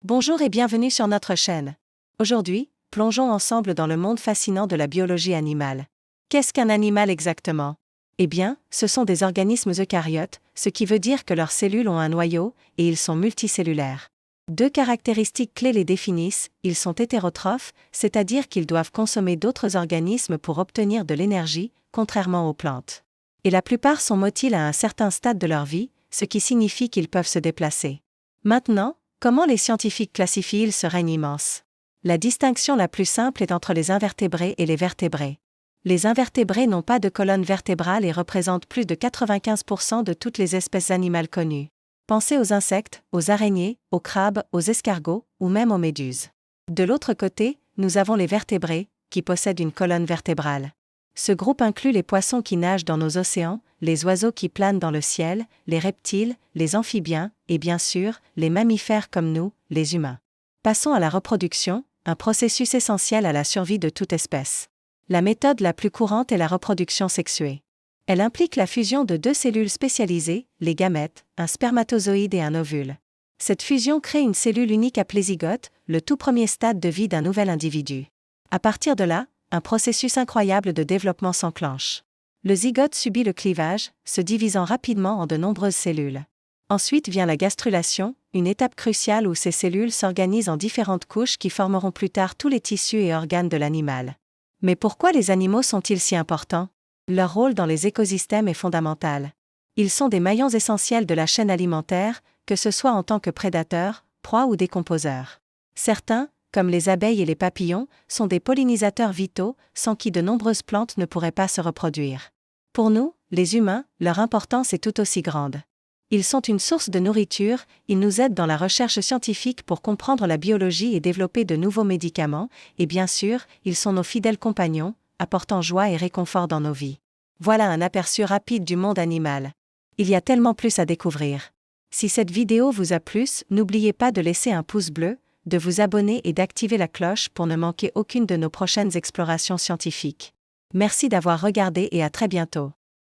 Bonjour et bienvenue sur notre chaîne. Aujourd'hui, plongeons ensemble dans le monde fascinant de la biologie animale. Qu'est-ce qu'un animal exactement? Eh bien, ce sont des organismes eucaryotes, ce qui veut dire que leurs cellules ont un noyau, et ils sont multicellulaires. Deux caractéristiques clés les définissent, ils sont hétérotrophes, c'est-à-dire qu'ils doivent consommer d'autres organismes pour obtenir de l'énergie, contrairement aux plantes. Et la plupart sont motiles à un certain stade de leur vie, ce qui signifie qu'ils peuvent se déplacer. Maintenant, comment les scientifiques classifient-ils ce règne immense? La distinction la plus simple est entre les invertébrés et les vertébrés. Les invertébrés n'ont pas de colonne vertébrale et représentent plus de 95% de toutes les espèces animales connues. Pensez aux insectes, aux araignées, aux crabes, aux escargots, ou même aux méduses. De l'autre côté, nous avons les vertébrés, qui possèdent une colonne vertébrale. Ce groupe inclut les poissons qui nagent dans nos océans, les oiseaux qui planent dans le ciel, les reptiles, les amphibiens, et bien sûr, les mammifères comme nous, les humains. Passons à la reproduction, un processus essentiel à la survie de toute espèce. La méthode la plus courante est la reproduction sexuée. Elle implique la fusion de deux cellules spécialisées, les gamètes, un spermatozoïde et un ovule. Cette fusion crée une cellule unique appelée zygote, le tout premier stade de vie d'un nouvel individu. À partir de là, un processus incroyable de développement s'enclenche. Le zygote subit le clivage, se divisant rapidement en de nombreuses cellules. Ensuite vient la gastrulation, une étape cruciale où ces cellules s'organisent en différentes couches qui formeront plus tard tous les tissus et organes de l'animal. Mais pourquoi les animaux sont-ils si importants? Leur rôle dans les écosystèmes est fondamental. Ils sont des maillons essentiels de la chaîne alimentaire, que ce soit en tant que prédateurs, proies ou décomposeurs. Certains, comme les abeilles et les papillons, sont des pollinisateurs vitaux, sans qui de nombreuses plantes ne pourraient pas se reproduire. Pour nous, les humains, leur importance est tout aussi grande. Ils sont une source de nourriture, ils nous aident dans la recherche scientifique pour comprendre la biologie et développer de nouveaux médicaments, et bien sûr, ils sont nos fidèles compagnons, apportant joie et réconfort dans nos vies. Voilà un aperçu rapide du monde animal. Il y a tellement plus à découvrir. Si cette vidéo vous a plu, n'oubliez pas de laisser un pouce bleu, de vous abonner et d'activer la cloche pour ne manquer aucune de nos prochaines explorations scientifiques. Merci d'avoir regardé et à très bientôt.